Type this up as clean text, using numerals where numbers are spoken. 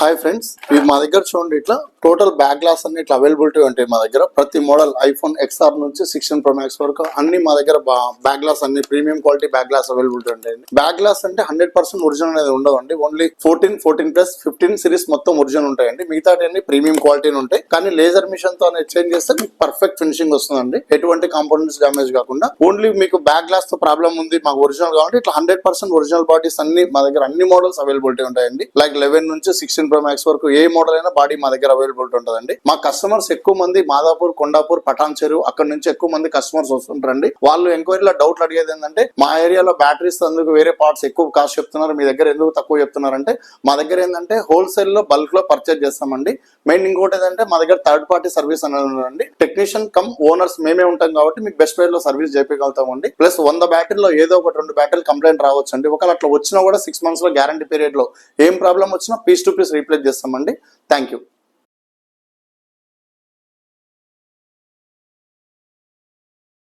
Hi friends, ఇది మా దగ్గర చూడండి. ఇట్లా టోటల్ బ్యాక్ గ్లాస్ అన్ని ఇట్లా అవైలబిలిటీ ఉంటాయి మా దగ్గర. ప్రతి మోడల్ ఐఫోన్ ఎక్స్ఆర్ నుంచి 16 Pro Max వరకు అన్ని మా దగ్గర బ్యాక్ గ్లాస్ అన్ని premium quality back glass availability ఉంటాయండి. బ్యాక్ గ్లాస్ అంటే 100% ఒరిజినల్ అనేది ఉండవండి. ఓన్లీ 14+ 15 సిరీస్ మొత్తం ఒరిజినల్ ఉంటాయండి. మిగతా అన్ని ప్రీమియం క్వాలిటీ ఉంటాయి. కానీ లేజర్ మిషన్ తో చేంజ్ చేస్తే మీకు పర్ఫెక్ట్ ఫినిషింగ్ వస్తుందండి. ఎటువంటి కాంపోనెంట్స్ డామేజ్ కాకుండా. ఓన్లీ మీకు బ్యాక్ గ్లాస్ తో ప్రాబ్లం ఉంది, మాకు ఒరిజినల్ కాబట్టి ఇట్లా 100% ఒరిజినల్ బాడీస్ అన్ని మా దగ్గర అన్ని మోడల్స్ అవైలబిలిటీ ఉంటాయండి. లైక్ 11 నుంచి 16 Pro Max వరకు ఏ మోడల్ అయినా బాడీ మా దగ్గర అవైలబిలిటీ ఉంటుందండి. మా కస్టమర్స్ ఎక్కువ మంది మాదాపూర్, కొండాపూర్, పటాన్ చెరువు అక్కడ నుంచి ఎక్కువ మంది కస్టమర్స్ వస్తుంటారండి. వాళ్ళు ఎంక్వైరీలో డౌట్లు అడిగేది ఏంటంటే, మా ఏరియాలో బ్యాటరీస్ అందుకు వేరే పార్ట్స్ ఎక్కువ కాస్ట్ చెప్తున్నారు, మీ దగ్గర ఎందుకు తక్కువ చెప్తున్నారంటే, మా దగ్గర ఏంటంటే హోల్సేల్ లో బల్క్ లో పర్చేజ్ చేస్తామండి. మెయిన్ ఇంకోటి ఏంటంటే మా దగ్గర థర్డ్ పార్టీ సర్వీస్ అనేది ఉందండి. టెక్నీషియన్ కమ్ ఓనర్స్ మేమే ఉంటాం కాబట్టి మీకు బెస్ట్ ప్రైస్ లో సర్వీస్ చేయగలుగుతామండి. ప్లస్ 100 బ్యాటరీలో ఏదో ఒకటి 2 బ్యాటరీలు కంప్లైంట్ రావచ్చండి. ఒకవేళ అట్లా వచ్చినా కూడా 6 months లో గ్యారంటీ పీరియడ్ లో ఏం ప్రాబ్లం వచ్చినా పీస్ టు పీస్ రీప్లేస్ చేస్తామండి. Thank you.